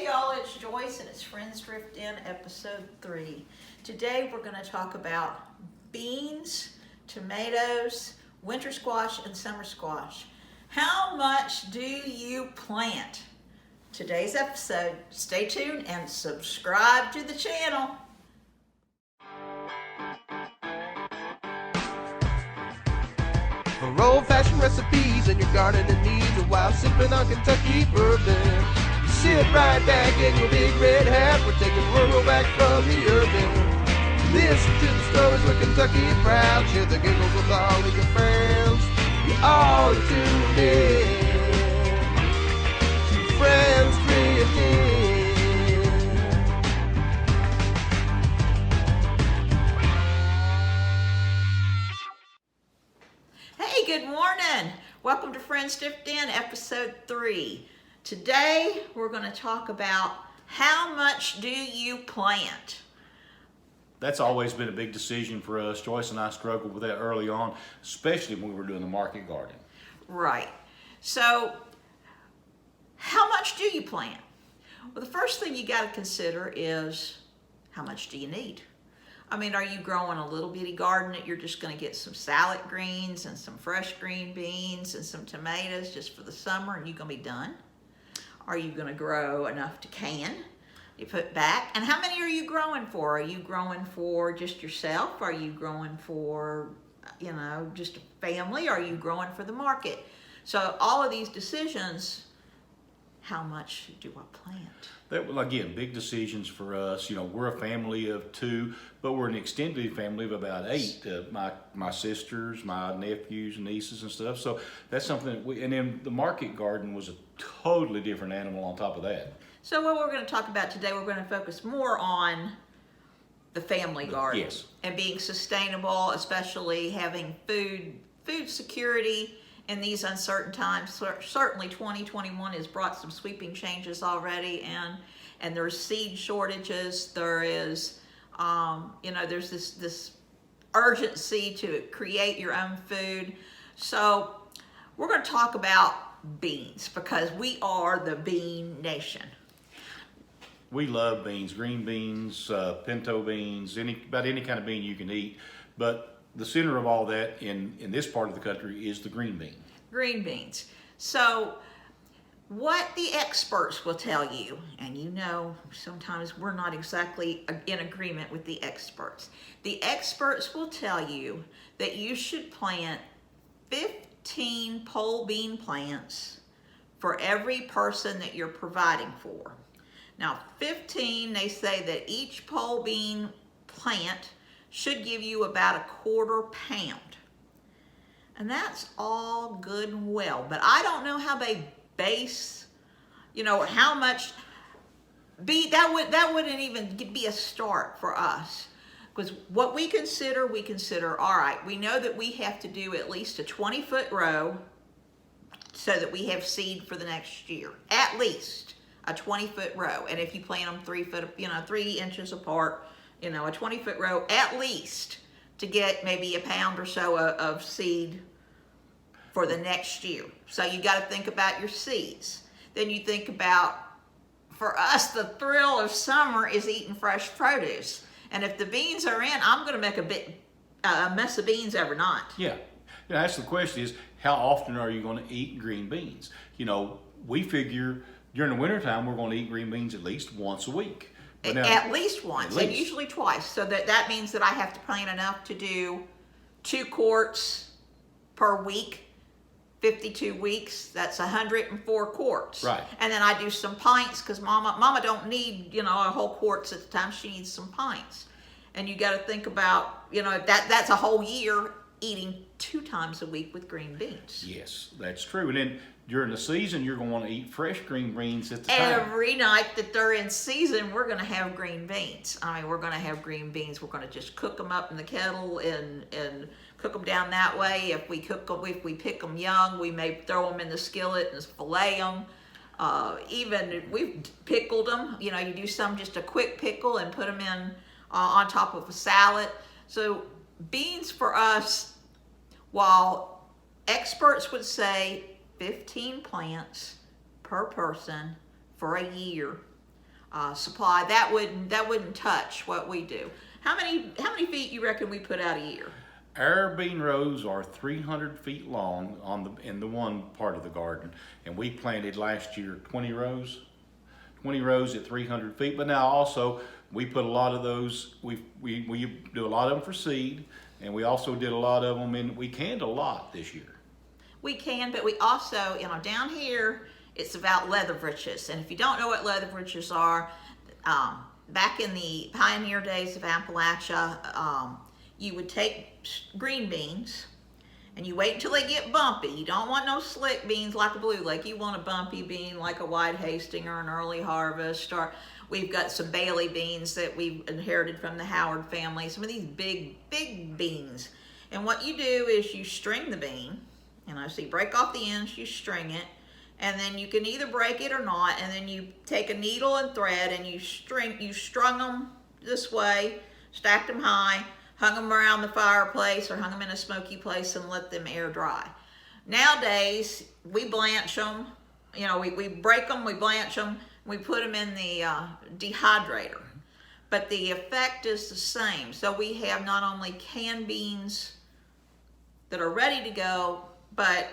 Hey y'all, it's Joyce and it's Friends Drift In episode 3. Today we're going to talk about beans, tomatoes, winter squash, and summer squash. How much do you plant? Today's episode, stay tuned and subscribe to the channel. For old-fashioned recipes and your gardening needs, while sipping on Kentucky bourbon. You sit right back in your big red hat, we're taking rural back from the urban. Listen to the stories where Kentucky is proud, share the giggles with all of your friends. You all tuned in to Friends Drift In. Hey, good morning. Welcome to Friends Drift In episode 3. Today we're going to talk about how much do you plant? That's always been a big decision for us. Joyce and I struggled with that early on, especially when we were doing the market garden. Right. So, how much do you plant? Well, the first thing you got to consider is how much do you need? I mean, are you growing a little bitty garden that you're just going to get some salad greens and some fresh green beans and some tomatoes just for the summer and you're going to be done? Are you going to grow enough to can? You put back. And how many are you growing for? Are you growing for just yourself? Are you growing for, just a family? Are you growing for the market? So all of these decisions, how much do I plant? That was, again, big decisions for us. You know, we're a family of 2, but we're an extended family of about 8. My sisters, my nephews, nieces, and stuff. So that's something that and then the market garden was a totally different animal on top of that. So what we're going to talk about today, we're going to focus more on the family garden. Yes. And being sustainable, especially having food security in these uncertain times. Certainly 2021 has brought some sweeping changes already, and there's seed shortages. There is, there's this urgency to create your own food. So we're going to talk about beans because we are the bean nation. We love beans, green beans, pinto beans, about any kind of bean you can eat. But the center of all that in this part of the country is the green bean. Green beans. So what the experts will tell you, and sometimes we're not exactly in agreement with the experts. The experts will tell you that you should plant 15 pole bean plants for every person that you're providing for. Now 15, they say that each pole bean plant should give you about 1/4 pound. And that's all good and well, but I don't know how they base, how much that wouldn't even be a start for us. Because what we consider, all right, we know that we have to do at least a 20-foot row so that we have seed for the next year. At least a 20-foot row. And if you plant them 3 inches apart, a 20-foot row at least to get maybe a pound or so of seed for the next year. So you got to think about your seeds. Then you think about, for us, the thrill of summer is eating fresh produce. And if the beans are in, I'm going to make a mess of beans every night. Yeah. That's the question is, how often are you going to eat green beans? We figure during the wintertime, we're going to eat green beans at least once a week. But now, at least once, and usually twice. So that means that I have to plant enough to do 2 quarts per week, 52 weeks. That's 104 quarts. Right. And then I do some pints because Mama don't need a whole quarts at the time. She needs some pints. And you got to think about that's a whole year eating 2 times a week with green beans. Yes, that's true. And then during the season, you're going to want to eat fresh green beans at the time. Every night that they're in season, we're going to have green beans. We're going to have green beans. We're going to just cook them up in the kettle and cook them down that way. If we pick them young, we may throw them in the skillet and fillet them. Even we've pickled them. You do some just a quick pickle and put them in on top of a salad. So beans for us, while experts would say 15 plants per person for a year, supply, that wouldn't touch what we do. How many feet you reckon we put out a year? Our bean rows are 300 feet long in the one part of the garden, and we planted last year 20 rows at 300 feet. But now also we put a lot of those. We do a lot of them for seed, and we also did a lot of them we canned a lot this year. We can, but we also, down here it's about leather britches, and if you don't know what leather britches are, back in the pioneer days of Appalachia, you would take green beans and you wait until they get bumpy. You don't want no slick beans like a blue lake. You want a bumpy bean like a white Hastings or an early harvest, or we've got some Bailey beans that we've inherited from the Howard family. Some of these big beans. And what you do is you string the bean, so you break off the ends, you string it, and then you can either break it or not, and then you take a needle and thread and you strung them this way, stacked them high, hung them around the fireplace or hung them in a smoky place and let them air dry. Nowadays, we blanch them, we break them, we blanch them, we put them in the dehydrator. But the effect is the same. So we have not only canned beans that are ready to go, but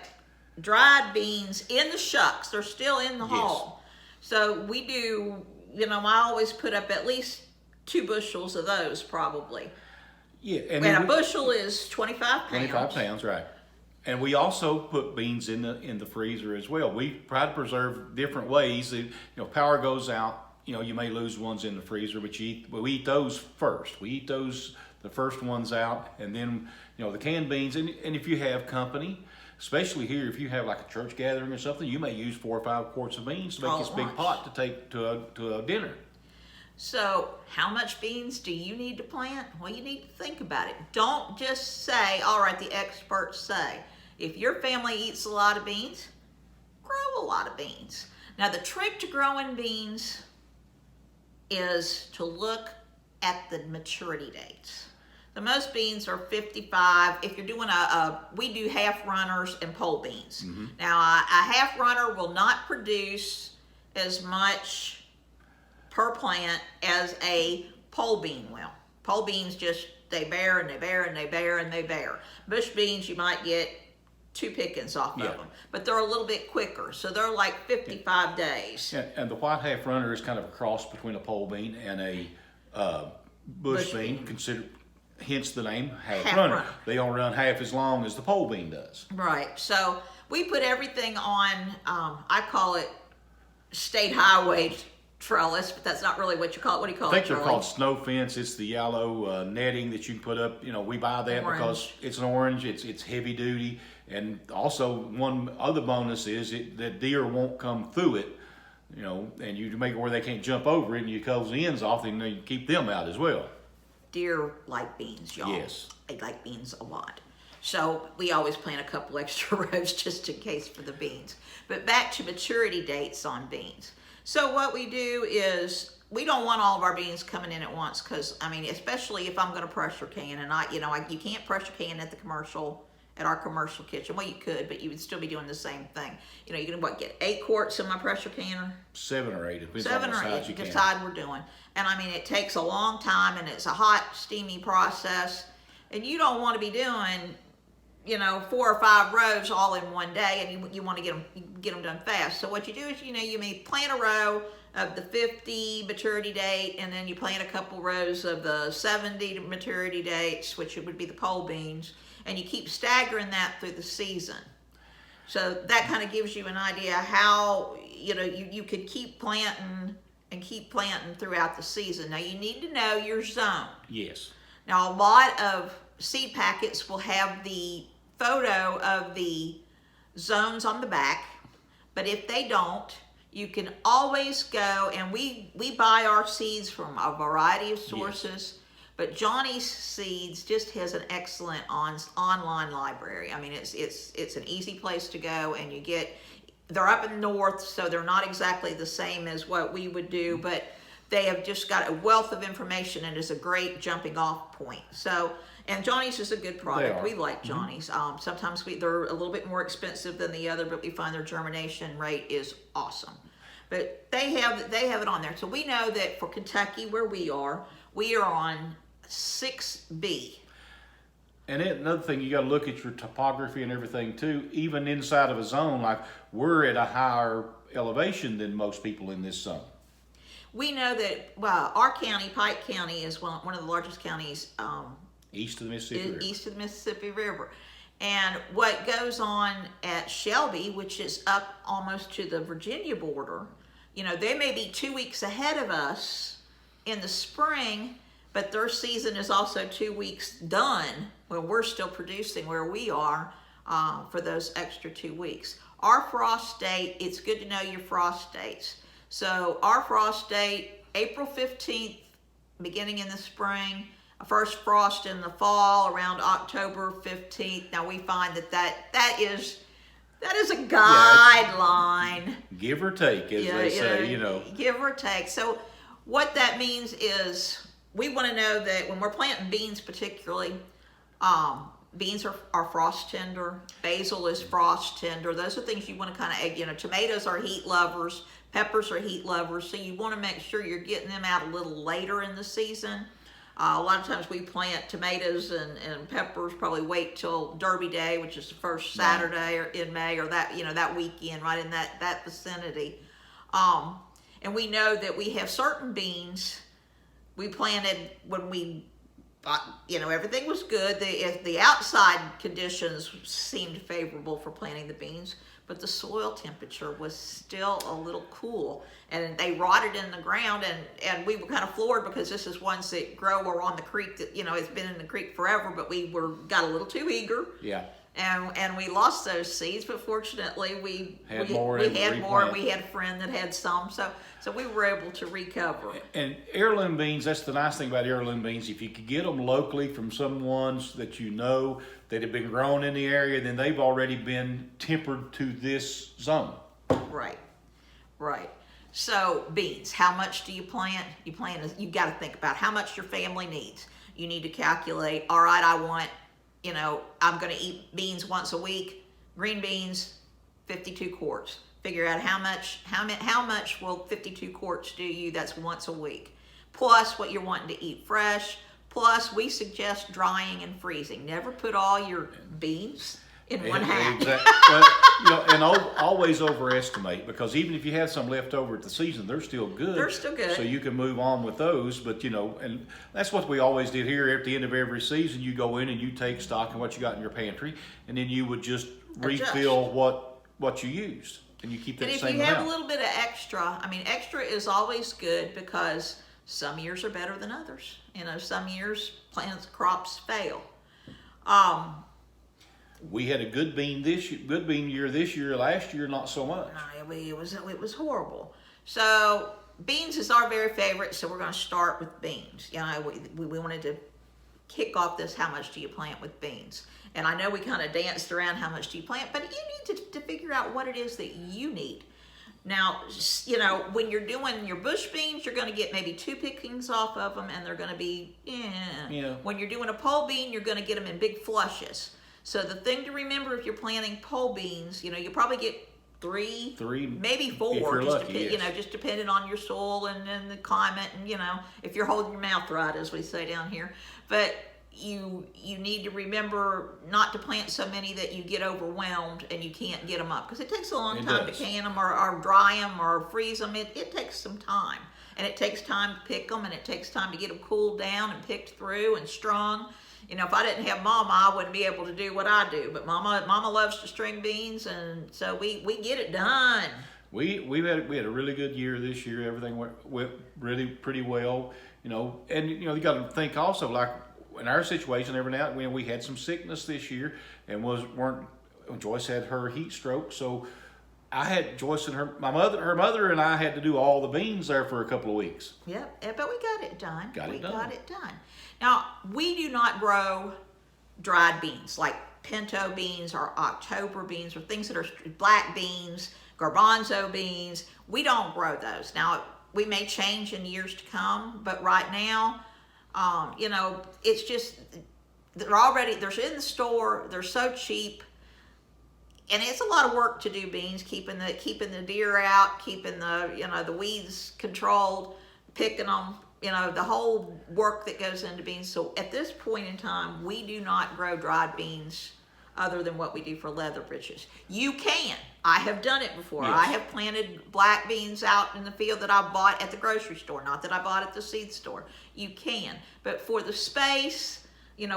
dried beans in the shucks. They're still in the hull. So we do, I always put up at least 2 bushels of those probably. Yeah, and a bushel is 25 pounds. 25 pounds, right. And we also put beans in the freezer as well. We try to preserve different ways. Power goes out, you may lose ones in the freezer, but we eat those first. We eat those, the first ones out, and then, the canned beans. And if you have company, especially here, if you have like a church gathering or something, you may use 4 or 5 quarts of beans to make this big pot to take to a dinner. So how much beans do you need to plant? Well, you need to think about it. Don't just say, all right, the experts say. If your family eats a lot of beans, grow a lot of beans. Now, the trick to growing beans is to look at the maturity dates. The most beans are 55. If you're doing we do half runners and pole beans. Mm-hmm. Now, a half runner will not produce as much per plant as a pole bean will. Pole beans they bear and they bear and they bear and they bear. Bush beans, you might get 2 pickings off of them, but they're a little bit quicker. So they're like 55 days. Yeah, and the white half runner is kind of a cross between a pole bean and a bush bean, hence the name half runner. They don't run half as long as the pole bean does. Right. So we put everything on, I call it state highway trellis, but that's not really what you call it. What do you call it? I think they're called snow fence. It's the yellow netting that you can put up. We buy that because it's an orange. It's heavy duty, and also one other bonus is that deer won't come through it. And you make it where they can't jump over it, and you close the ends off, and you keep them out as well. Deer like beans, y'all. Yes, they like beans a lot. So we always plant a couple extra rows just in case for the beans. But back to maturity dates on beans. So what we do is we don't want all of our beans coming in at once because, especially if I'm going to pressure can, and you can't pressure can at our commercial kitchen. Well, you could, but you would still be doing the same thing. You're going to get 8 quarts in my pressure canner? 7 or 8. 7 or 8, decide we're doing. And it takes a long time, and it's a hot, steamy process, and you don't want to be doing 4 or 5 rows all in one day, and you want to get them done fast. So what you do is, you may plant a row of the 50 maturity date, and then you plant a couple rows of the 70 maturity dates, which would be the pole beans, and you keep staggering that through the season. So that kind of gives you an idea how, you could keep planting and keep planting throughout the season. Now, you need to know your zone. Yes. Now, a lot of seed packets will have the photo of the zones on the back, but if they don't, you can always go, and we buy our seeds from a variety of sources, but Johnny's Seeds just has an excellent online library. It's an easy place to go, and they're up in the north, so they're not exactly the same as what we would do, but they have just got a wealth of information, and it's a great jumping off point. So, and Johnny's is a good product. We like Johnny's. Sometimes they're a little bit more expensive than the other, but we find their germination rate is awesome. but they have it on there. So we know that for Kentucky, where we are on 6B. And another thing, you got to look at your topography and everything too. Even inside of a zone, like we're at a higher elevation than most people in this zone. We know that, well, our county, Pike County, is one of the largest counties East of the Mississippi River. East of the Mississippi River. And what goes on at Shelby, which is up almost to the Virginia border, you know, they may be 2 weeks ahead of us in the spring, but their season is also 2 weeks done when we're still producing where we are for those extra 2 weeks. Our frost date, it's good to know your frost dates. So our frost date, April 15th, beginning in the spring, first frost in the fall around October 15th. Now we find that is a guideline. Give or take, as they say, you know. Give or take. So what that means is we want to know that when we're planting beans particularly, beans are frost tender, basil is frost tender. Those are things you want to kind of, you know, tomatoes are heat lovers, peppers are heat lovers, so you want to make sure you're getting them out a little later in the season. A lot of times we plant tomatoes and peppers, probably wait till Derby Day, which is the first Saturday or in May, or that, you know, that weekend, right in that vicinity. And we know that we have certain beans we planted when we, you know, everything was good. The outside conditions seemed favorable for planting the beans, but the soil temperature was still a little cool, and they rotted in the ground, and we were kind of floored because this is ones that grow or on the creek that, you know, it's been in the creek forever, but we got a little too eager. Yeah. And we lost those seeds, but fortunately we had more, and we had a friend that had some, so we were able to recover. And heirloom beans, that's the nice thing about heirloom beans. If you could get them locally from some ones that you know that have been grown in the area, then they've already been tempered to this zone. Right. So beans, how much do you plant? You got to think about how much your family needs. You need to calculate, all right, I want, you know, I'm going to eat beans once a week. Green beans, 52 quarts. Figure out how much will 52 quarts do you? That's once a week. Plus what you're wanting to eat fresh. Plus we suggest drying and freezing. Never put all your beans in one hat. Exactly. Well, you know, and always overestimate, because even if you have some left over at the season, they're still good. They're still good. So you can move on with those. But, you know, and that's what we always did here. At the end of every season, you go in and you take stock of what you got in your pantry, and then you would just refill what you used, and you keep that same amount. And if you have a little bit of extra, I mean, extra is always good, because some years are better than others. You know, some years crops fail. We had a good bean year this year. Last year, not so much. No, it was horrible. So beans is our very favorite. So we're going to start with beans. You know, we wanted to kick off this. How much do you plant with beans? And I know we kind of danced around how much do you plant, but you need to figure out what it is that you need. Now, you know, when you're doing your bush beans, you're going to get maybe 2 pickings off of them, and they're going to be, yeah. When you're doing a pole bean, you're going to get them in big flushes. So the thing to remember, if you're planting pole beans, you know, you probably get three, maybe 4, if you're just lucky, yes. You know, just depending on your soil and the climate, and, you know, if you're holding your mouth right, as we say down here. But you need to remember not to plant so many that you get overwhelmed and you can't get them up, because it takes a long time to can them or dry them or freeze them. It takes some time, and it takes time to pick them, and it takes time to get them cooled down and picked through and strung. You know, if I didn't have Mama, I wouldn't be able to do what I do. But Mama loves to string beans, and so we get it done. We had a really good year this year. Everything went really pretty well. You know, and you know, you got to think also, like in our situation, every now and then we had some sickness this year, and Joyce had her heat stroke, so I had Joyce and her mother and I had to do all the beans there for a couple of weeks. Yep, but we got it done. Got it done. Now, we do not grow dried beans like pinto beans or October beans or things that are black beans, garbanzo beans. We don't grow those. Now, we may change in years to come, but right now, you know, it's just, they're in the store, they're so cheap. and it's a lot of work to do beans, keeping the deer out, keeping the weeds controlled, picking them, the whole work that goes into beans. So at this point in time, we do not grow dried beans other than what we do for leather britches. You can. I have done it before. Yes. I have planted black beans out in the field that I bought at the grocery store, not that I bought at the seed store. You can. But for the space,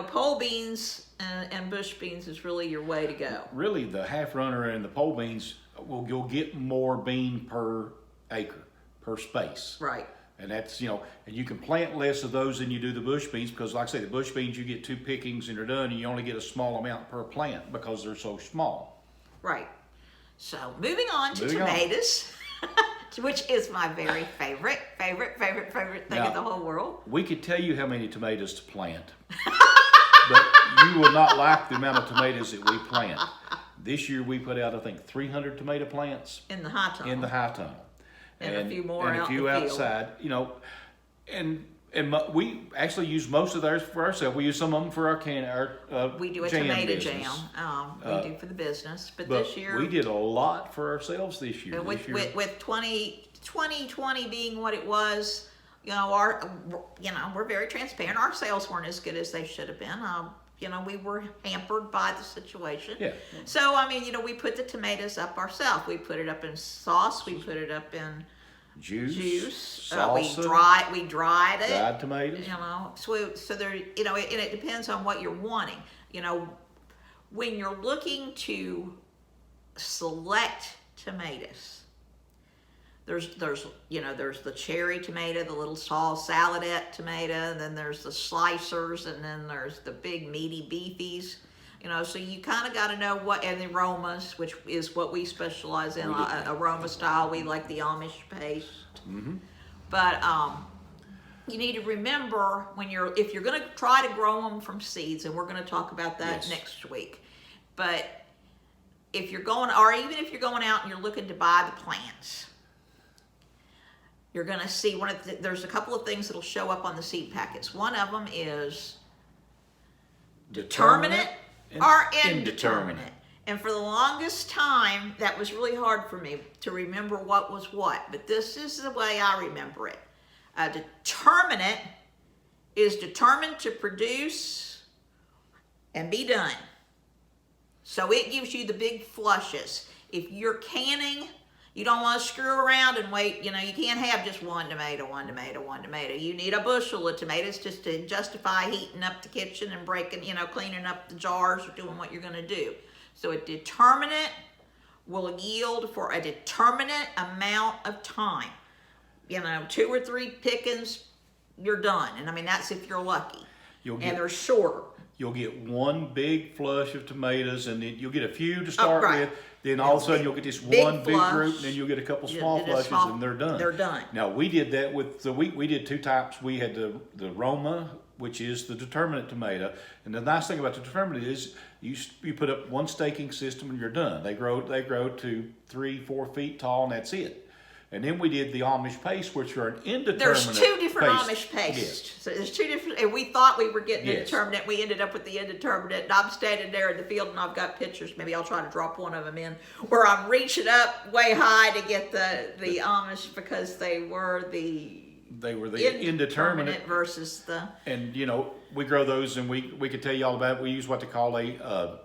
pole beans and bush beans is really your way to go. Really, the half runner and the pole beans, you'll get more bean per acre, per space. Right. And that's, and you can plant less of those than you do the bush beans, because like I say, the bush beans, you get 2 pickings and they're done, and you only get a small amount per plant because they're so small. Right. So moving on to Moving on. tomatoes, which is my very favorite thing Now, in the whole world. We could tell you how many tomatoes to plant, but you will not like the amount of tomatoes that we plant. This year we put out, I think, 300 tomato plants In the high tunnel. in the high tunnel. And a few more and out a few in the field. outside, we actually use most of theirs for ourselves. We use some of them for our We do a jam tomato business. jam. We do for the business, but But this year we did a lot for ourselves this year. with 2020 being what it was, we're very transparent. Our sales weren't as good as they should have been. We were hampered by the situation. Yeah. So we put the tomatoes up ourselves. We put it up in sauce. We put it up in Juice, we salsa, dried it. dried tomatoes. So there, and it depends on what you're wanting. When you're looking to select tomatoes, there's the cherry tomato, the little tall saladette tomato, and then there's the slicers, and then there's the big meaty beefies. So you kind of got to know and the aromas, which is what we specialize in, aroma style. We like the Amish paste. Mm-hmm. But you need to remember if you're going to try to grow them from seeds, and we're going to talk about that Yes. next week. But if you're going, or even if you're going out and you're looking to buy the plants, you're going to see there's a couple of things that'll show up on the seed packets. One of them is determinate or indeterminate. And for the longest time, that was really hard for me to remember what was what. But this is the way I remember it. A determinate is determined to produce and be done. So it gives you the big flushes. If you're canning, you don't want to screw around and wait. You can't have just one tomato. You need a bushel of tomatoes just to justify heating up the kitchen and breaking, cleaning up the jars or doing what you're going to do. So a determinate will yield for a determinate amount of time. 2 or 3 pickings, you're done. And that's if you're lucky. And they're shorter. You'll get one big flush of tomatoes, and then you'll get a few to start right. with. Then all of a sudden you'll get this one big group, and then you'll get a couple small flushes, and they're done. They're done. Now we did that with the wheat. We did 2 types. We had the Roma, which is the determinate tomato, and the nice thing about the determinate is you put up one staking system and you're done. They grow to 3-4 feet tall, and that's it. And then we did the Amish paste, which are an indeterminate. There's 2 different paste. Amish pastes. Yes. So there's 2 different, and we thought we were getting the Yes. determinate. We ended up with the indeterminate. And I'm standing there in the field, and I've got pictures. Maybe I'll try to drop one of them in, where I'm reaching up way high to get the Amish, because they were the indeterminate versus the. And we grow those, and we could tell you all about it. We use what they call a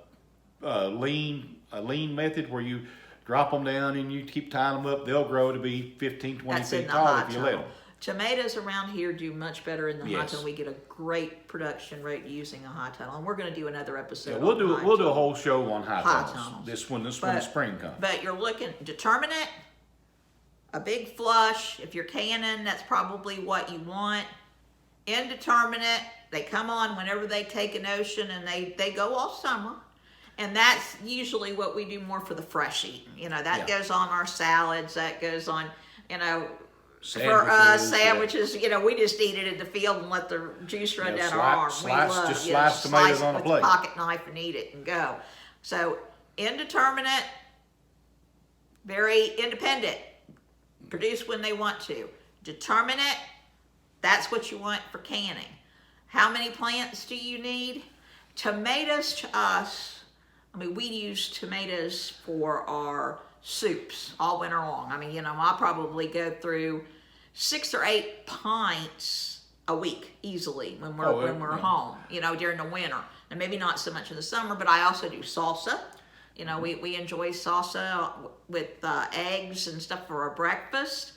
lean method, where you drop them down and you keep tying them up. They'll grow to be 15, 20 That's in feet the tall high if you let tunnel. them. Tomatoes around here do much better in the high Yes. tunnel. We get a great production rate using a high tunnel, and we're going to do another episode. Yeah, on we'll do high a tunnel. whole show on high tunnels. tunnels. When the spring comes. But you're looking determinate, a big flush. If you're canning, that's probably what you want. Indeterminate, they come on whenever they take an ocean, and they go all summer. And that's usually what we do more for the fresh eating. That goes on our salads. That goes on, for us, sandwiches. We just eat it in the field and let the juice run down our arm. Slice tomatoes on a plate. With a pocket knife and eat it and go. So indeterminate, very independent. Produce when they want to. Determinate, that's what you want for canning. How many plants do you need? Tomatoes to us I mean, we use tomatoes for our soups all winter long. I mean, you know, I probably go through 6 or 8 pints a week easily when we're home, you know, during the winter. And maybe not so much in the summer, but I also do salsa. You know, we enjoy salsa with eggs and stuff for our breakfast.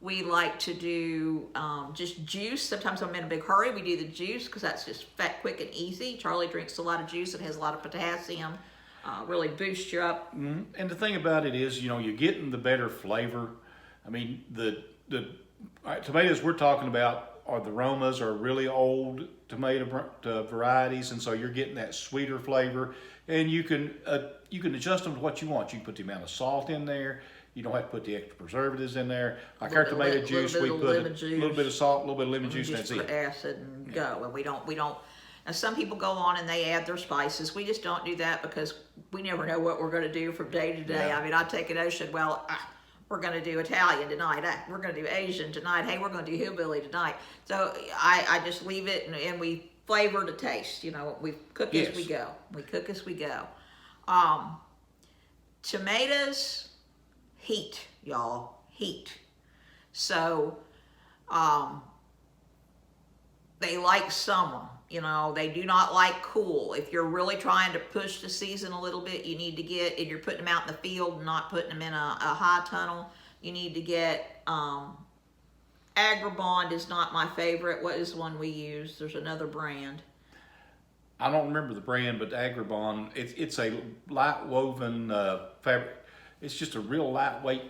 We like to do just juice. Sometimes when I'm in a big hurry, we do the juice because that's just fat, quick, and easy. Charlie drinks a lot of juice. It has a lot of potassium. Really boosts you up. Mm-hmm. And the thing about it is, you know, you're getting the better flavor. I mean, the tomatoes we're talking about are the Romas, are really old tomato varieties, and so you're getting that sweeter flavor. And you can adjust them to what you want. You can put the amount of salt in there. You don't have to put the extra preservatives in there. Like our tomato juice, we put a little bit of salt, a little bit of lemon juice, and that's it. Acid and go. And we don't. Now some people go on and they add their spices. We just don't do that because we never know what we're going to do from day to day. Yeah. I mean, I take a notion. Well, we're going to do Italian tonight. We're going to do Asian tonight. Hey, we're going to do hillbilly tonight. So I just leave it and we flavor to taste. You know, we cook as we go. We cook as we go. Tomatoes, heat, y'all, heat. So they like summer. You know, they do not like cool. If you're really trying to push the season a little bit, you need to get, and you're putting them out in the field and not putting them in a high tunnel, you need to get, Agribond is not my favorite. What is the one we use? There's another brand. I don't remember the brand, but Agribond, it's a light woven fabric. It's just a real lightweight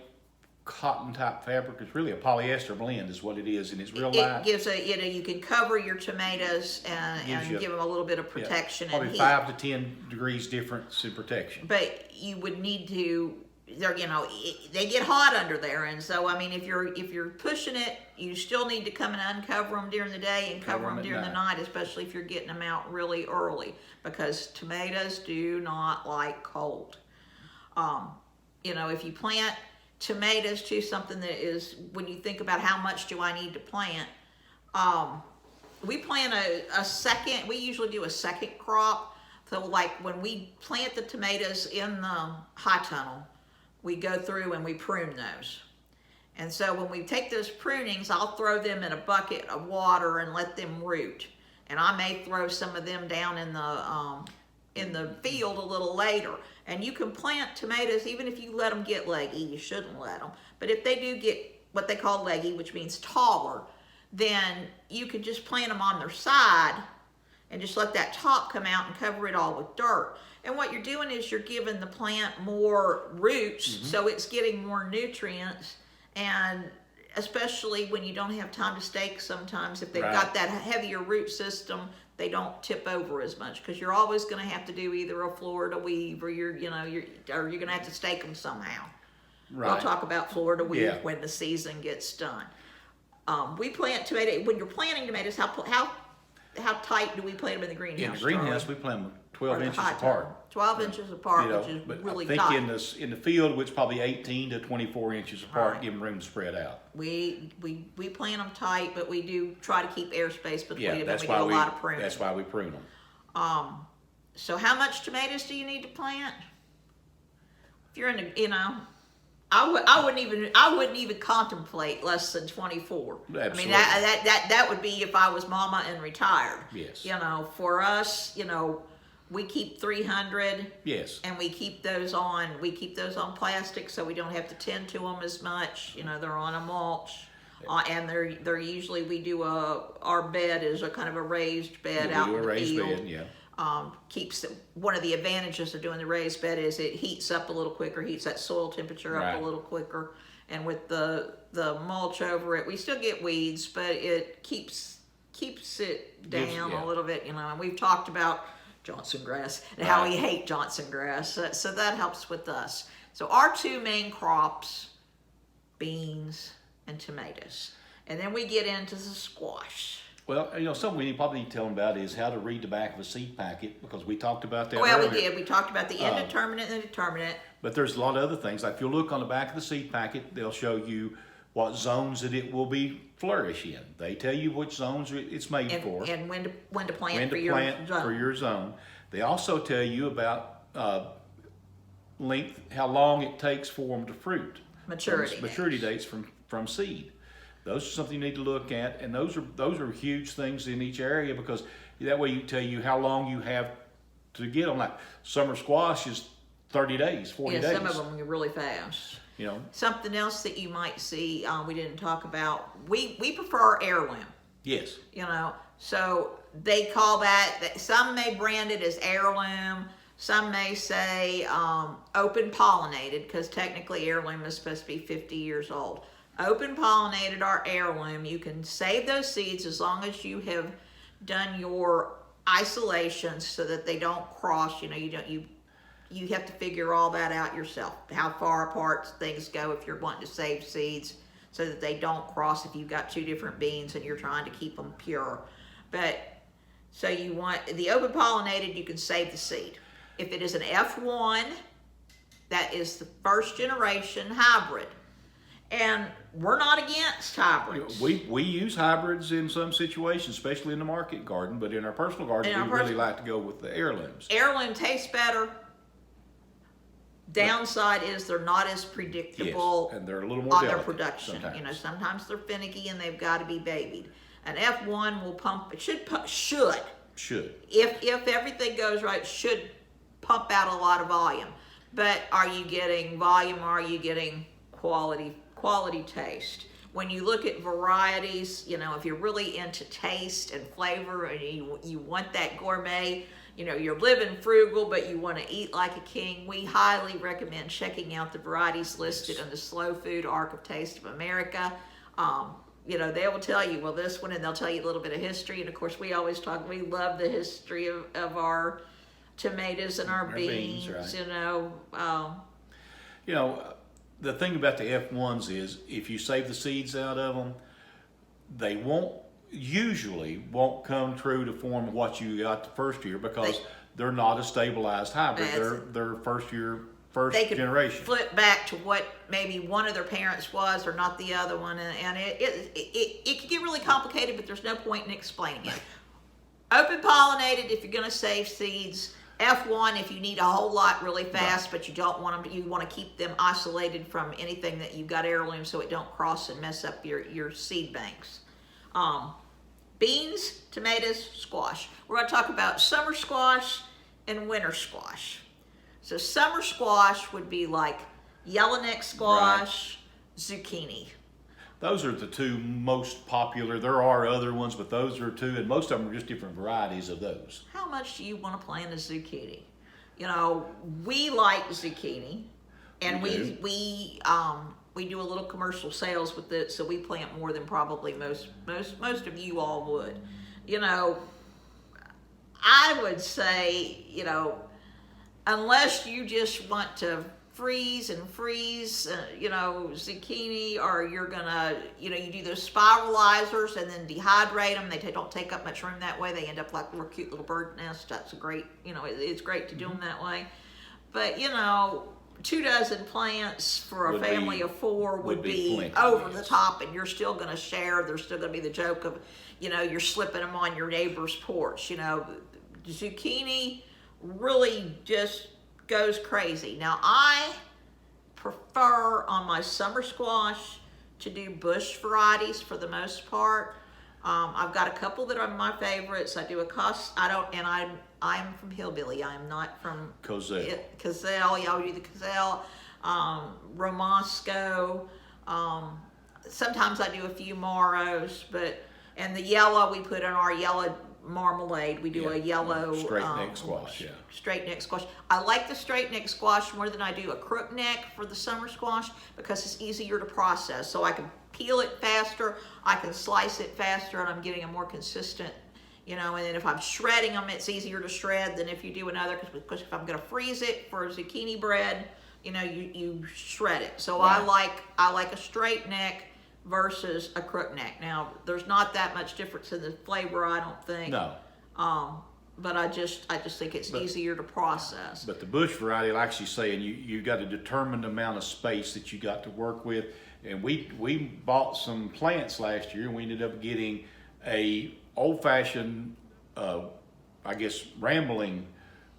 cotton type fabric. It's really a polyester blend is what it is, and it's real light. It gives a, you know, you can cover your tomatoes and give them a little bit of protection and heat. Probably 5 to 10 degrees difference in protection. But you would need to, they're, you know, they get hot under there, and so I mean, if you're pushing it, you still need to come and uncover them during the day and cover them during the night, especially if you're getting them out really early, because tomatoes do not like cold. You know, if you plant tomatoes too, something that is, when you think about how much do I need to plant, we plant a second, we usually do a second crop. So like when we plant the tomatoes in the high tunnel, we go through and we prune those. And so when we take those prunings, I'll throw them in a bucket of water and let them root. And I may throw some of them down in the field a little later. And you can plant tomatoes even if you let them get leggy. You shouldn't let them. But if they do get what they call leggy, which means taller, then you can just plant them on their side and just let that top come out and cover it all with dirt. And what you're doing is you're giving the plant more roots, so it's getting more nutrients. And especially when you don't have time to stake sometimes, if they've got that heavier root system, they don't tip over as much, because you're always going to have to do either a Florida weave or you're going to have to stake them somehow. Right. We'll talk about Florida weave when the season gets done. We plant tomato. When you're planting tomatoes, how tight do we plant them in the greenhouse? In the greenhouse, Charlie? we plant them 12 inches apart. 12 inches apart, which is really tight. I think in the field, which is probably 18 to 24 inches apart, give them room to spread out. We plant them tight, but we do try to keep airspace between them, and we do a lot of pruning. That's why we prune them. So how much tomatoes do you need to plant? If you're in the, you know, I wouldn't even contemplate less than 24. Absolutely. I mean, that would be if I was mama and retired. Yes. You know, for us, you know, we keep 300. Yes. And we keep those on plastic, so we don't have to tend to them as much. You know, they're on a mulch. And they're usually, we do our bed is a kind of a raised bed out in the field. We do a raised bed, Keeps one of the advantages of doing the raised bed is it heats up a little quicker, heats that soil temperature up a little quicker, and with the mulch over it, we still get weeds, but it keeps it down a little bit, you know. And we've talked about Johnson grass and how we hate Johnson grass, so that helps with us. So our two main crops, beans and tomatoes, and then we get into the squash. Well, you know, something we probably need to tell them about is how to read the back of a seed packet, because we talked about that earlier. We did. We talked about the indeterminate and the determinate. But there's a lot of other things. Like if you look on the back of the seed packet, they'll show you what zones that it will be flourish in. They tell you which zones it's made for. And when to plant, for your zone. They also tell you about length, how long it takes for them to fruit. Maturity dates from seed. Those are something you need to look at, and those are huge things in each area, because that way you tell you how long you have to get them. Like summer squash is 30 days, 40 days. Yeah, some of them are really fast. You know, something else that you might see we didn't talk about. We prefer heirloom. yes. You know, so they call that. Some may brand it as heirloom. Some may say open pollinated, because technically heirloom is supposed to be 50 years old. Open pollinated or heirloom, you can save those seeds as long as you have done your isolations so that they don't cross. You know, you have to figure all that out yourself, how far apart things go if you're wanting to save seeds so that they don't cross if you've got two different beans and you're trying to keep them pure. But so you want the open pollinated, you can save the seed. If it is an F1, that is the first generation hybrid. And we're not against hybrids. We use hybrids in some situations, especially in the market garden, but in our personal garden, we really like to go with the heirlooms. Heirloom tastes better. Downside is they're not as predictable, yes, and they're a little more on their delicate production. sometimes. You know, sometimes they're finicky and they've got to be babied. An F1 will pump. It should. If everything goes right, should pump out a lot of volume. But are you getting volume, or are you getting quality taste? When you look at varieties, you know, if you're really into taste and flavor and you want that gourmet, you know, you're living frugal but you want to eat like a king, we highly recommend checking out the varieties listed in the Slow Food Arc of Taste of America. You know, they will tell you, well, this one, and they'll tell you a little bit of history. And of course, we always talk, we love the history of our tomatoes and our beans, right. you know. You know, the thing about the F1s is if you save the seeds out of them, they usually won't come true to form what you got the first year, because they're not a stabilized hybrid. They're first generation. Flip back to what maybe one of their parents was, or not the other one, and it can get really complicated, but there's no point in explaining it. Open pollinated if you're going to save seeds. F1 if you need a whole lot really fast, but you don't want them. You want to keep them isolated from anything that you've got heirloom, so it don't cross and mess up your seed banks. Beans, tomatoes, squash. We're going to talk about summer squash and winter squash. So summer squash would be like yellowneck squash, zucchini. Those are the two most popular. There are other ones, but those are two, and most of them are just different varieties of those. How much do you want to plant a zucchini? You know, we like zucchini, and we do a little commercial sales with it, so we plant more than probably most of you all would. You know, I would say, you know, unless you just want to freeze, you know, zucchini, or you're gonna, you know, you do those spiralizers and then dehydrate them. They don't take up much room that way. They end up like little cute little bird nests. That's a great, you know, it's great to do them that way. But, you know, 24 plants for a family of 4 would be plenty, over yes. the top, and you're still going to share. There's still going to be the joke of, you know, you're slipping them on your neighbor's porch. You know, zucchini really just goes crazy. Now, I prefer on my summer squash to do bush varieties for the most part. I've got a couple that are my favorites. I do I'm from Hillbilly. I'm not from Cozell. Cozell, yeah, we do the Cozell, Romosco. Sometimes I do a few Moros, and the yellow we put in our yellow marmalade. We do a yellow straight neck squash. Yeah, straight neck squash. I like the straight neck squash more than I do a crook neck for the summer squash, because it's easier to process. So I can peel it faster, I can slice it faster, and I'm getting a more consistent, you know. And then if I'm shredding them, it's easier to shred than if you do another, because if I'm going to freeze it for zucchini bread, you know, you shred it. So right. I like a straight neck versus a crook neck. Now, there's not that much difference in the flavor, I don't think. No. But I just think it's easier to process. But the bush variety, like she's saying, you got a determined amount of space that you got to work with. And we bought some plants last year, and we ended up getting a old-fashioned, I guess, rambling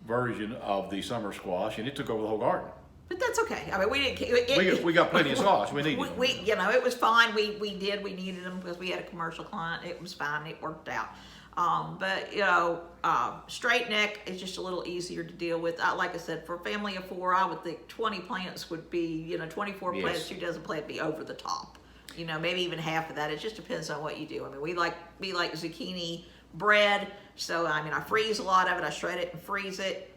version of the summer squash, and it took over the whole garden. But that's okay. I mean, we didn't. We got plenty of squash. We needed them. You know, it was fine. We needed them because we had a commercial client. It was fine. It worked out. But you know, straight neck is just a little easier to deal with. Like I said, for a family of 4, I would think 20 plants would be, you know, 24 Yes. plants, 2 dozen plants be over the top. You know, maybe even half of that. It just depends on what you do. I mean, we like zucchini bread. So I mean, I freeze a lot of it. I shred it and freeze it.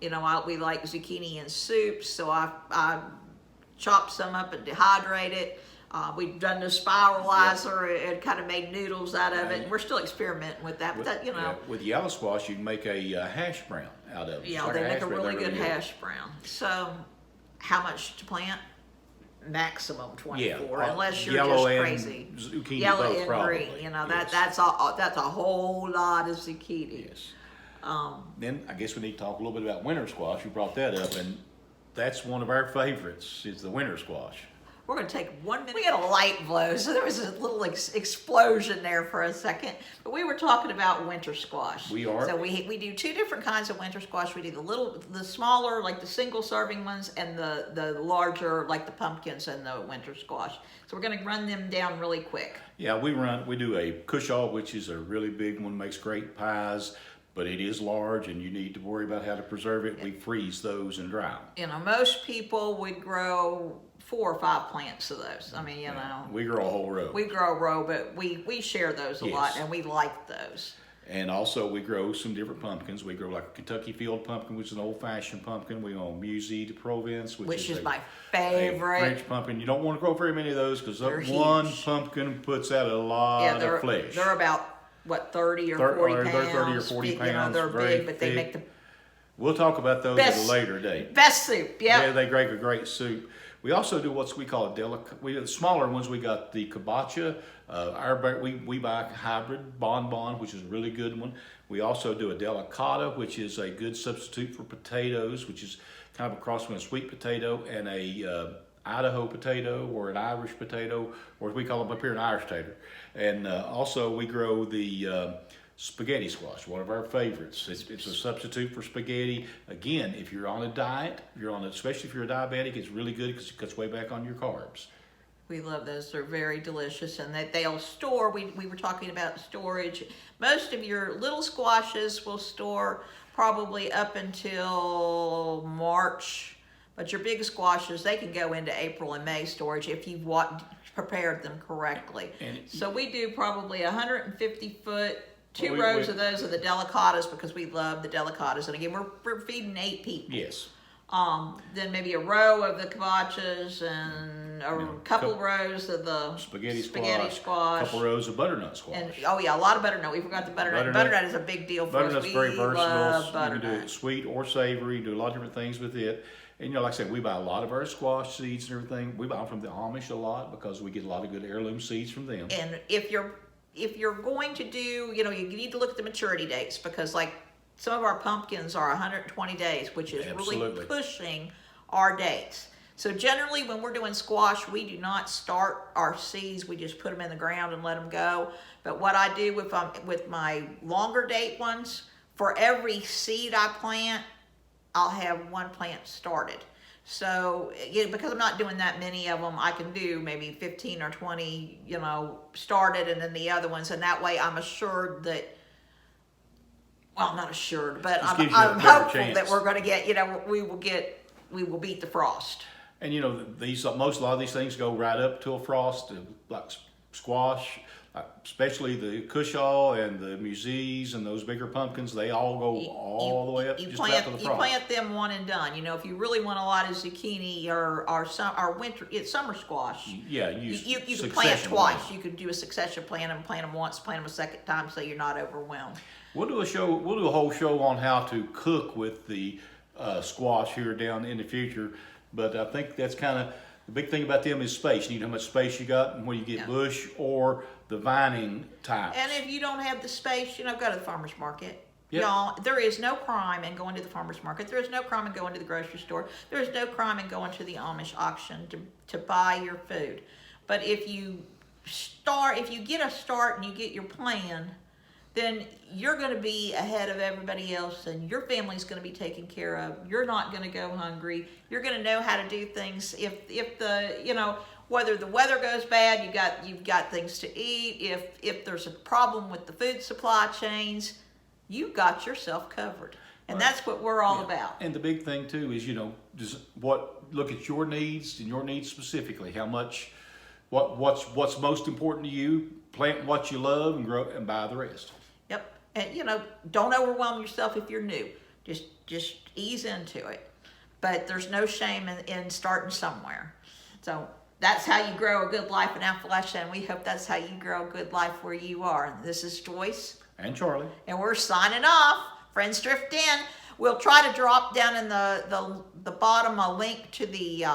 You know, we like zucchini in soup, so I chop some up and dehydrate it. We've done the spiralizer and kind of made noodles out of it. And we're still experimenting with that, but that, you know. Yeah, with yellow squash, you can make a hash brown out of it. Yeah, It's they like make a hash brown. really They're good hash brown. So, how much to plant? Maximum 24, unless you're yellow just and crazy. zucchini Yellow both, and probably. green, you know, Yes. that's a whole lot of zucchini. Yes. Then I guess we need to talk a little bit about winter squash. You brought that up, and that's one of our favorites. Is the winter squash. We're going to take 1 minute. We had a light blow, so there was a little explosion there for a second. But we were talking about winter squash. We are. So we do 2 different kinds of winter squash. We do the smaller, like the single serving ones, and the larger, like the pumpkins and the winter squash. So we're going to run them down really quick. Yeah, we do a cushaw, which is a really big one, makes great pies, but it is large, and you need to worry about how to preserve it. We freeze those and dry them. You know, most people would grow 4 or 5 plants of those. I mean, you know. We grow a whole row. We grow a row, but we share those a lot, and we like those. And also we grow some different pumpkins. We grow like a Kentucky field pumpkin, which is an old-fashioned pumpkin. We own Musée de Provence, which is my a favorite. French pumpkin. You don't want to grow very many of those because They're one huge. pumpkin puts out a lot of flesh. They're about, what, 30 or 40 pounds? They're 30 or 40 You know, pounds, they're very big, but they thick. make the We'll talk about those at a later date. best soup, Yeah, yeah. they make a great soup. We also do what we call a the smaller ones. We got the kabocha. We buy hybrid bonbon, which is a really good one. We also do a delicata, which is a good substitute for potatoes, which is kind of a cross between a sweet potato and a Idaho potato or an Irish potato, or as we call them up here, an Irish tater. And also we grow the spaghetti squash, one of our favorites. It's a substitute for spaghetti. Again, if you're on a diet, especially if you're a diabetic, it's really good because it cuts way back on your carbs. We love those. They're very delicious, and they'll store. We were talking about storage. Most of your little squashes will store probably up until March, but your big squashes, they can go into April and May storage if you've prepared them correctly. So we do probably 150-foot, 2 rows of those of the delicatas because we love the delicatas. And again, we're feeding 8 people. Yes. Then maybe a row of the kabachas and a couple rows of the Spaghetti squash. A couple rows of butternut squash. And a lot of butternut. We forgot the butternut. Butternut is a big deal for us. Butternut's We very versatile. love You butternut. can do it sweet or savory. You do a lot of different things with it. And you know, like I said, we buy a lot of our squash seeds and everything. We buy them from the Amish a lot because we get a lot of good heirloom seeds from them. And if you're going to do, you know, you need to look at the maturity dates because like some of our pumpkins are 120 days, which is really pushing our dates. So generally when we're doing squash, we do not start our seeds. We just put them in the ground and let them go. But what I do with my longer date ones, for every seed I plant, I'll have 1 plant started. So, you know, because I'm not doing that many of them, I can do maybe 15 or 20, you know, started, and then the other ones. And that way I'm assured that, well, not assured, but I'm hopeful that we're going to get, you know, we will beat the frost. And you know, a lot of these things go right up to a frost, like squash, especially the cushaw and the musees and those bigger pumpkins. They all go all the way up just about to the frost. You plant them one and done. You know, if you really want a lot of zucchini or summer squash, yeah, you can plant twice. You could do a succession plant and plant them once, plant them a second time, so you're not overwhelmed. We'll do a whole show on how to cook with the squash here down in the future. But I think that's kind of the big thing about them is space. You need how much space you got and where you get bush or the vining types. And if you don't have the space, you know, go to the farmer's market. Yep. Y'all, there is no crime in going to the farmer's market. There is no crime in going to the grocery store. There is no crime in going to the Amish auction to buy your food. But if you get a start and you get your plan, then you're going to be ahead of everybody else, and your family's going to be taken care of. You're not going to go hungry. You're going to know how to do things. If the, you know, whether the weather goes bad, you've got things to eat. If there's a problem with the food supply chains, you've got yourself covered. And that's what we're all about. And the big thing too is, you know, look at your needs and your needs specifically. How much, what's most important to you. Plant what you love and grow and buy the rest. Yep. And you know, don't overwhelm yourself if you're new. Just ease into it. But there's no shame in starting somewhere. So that's how you grow a good life in Appalachia, and we hope that's how you grow a good life where you are. And this is Joyce. And Charlie. And we're signing off. Friends drift in. We'll try to drop down in the bottom a link to the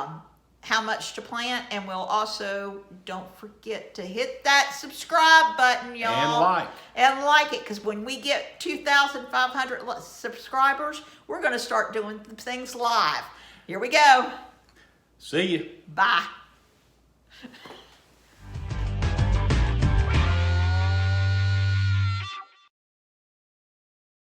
how much to plant, and we'll also, don't forget to hit that subscribe button, y'all. And like it, because when we get 2,500 subscribers, we're going to start doing things live. Here we go. See you. Bye.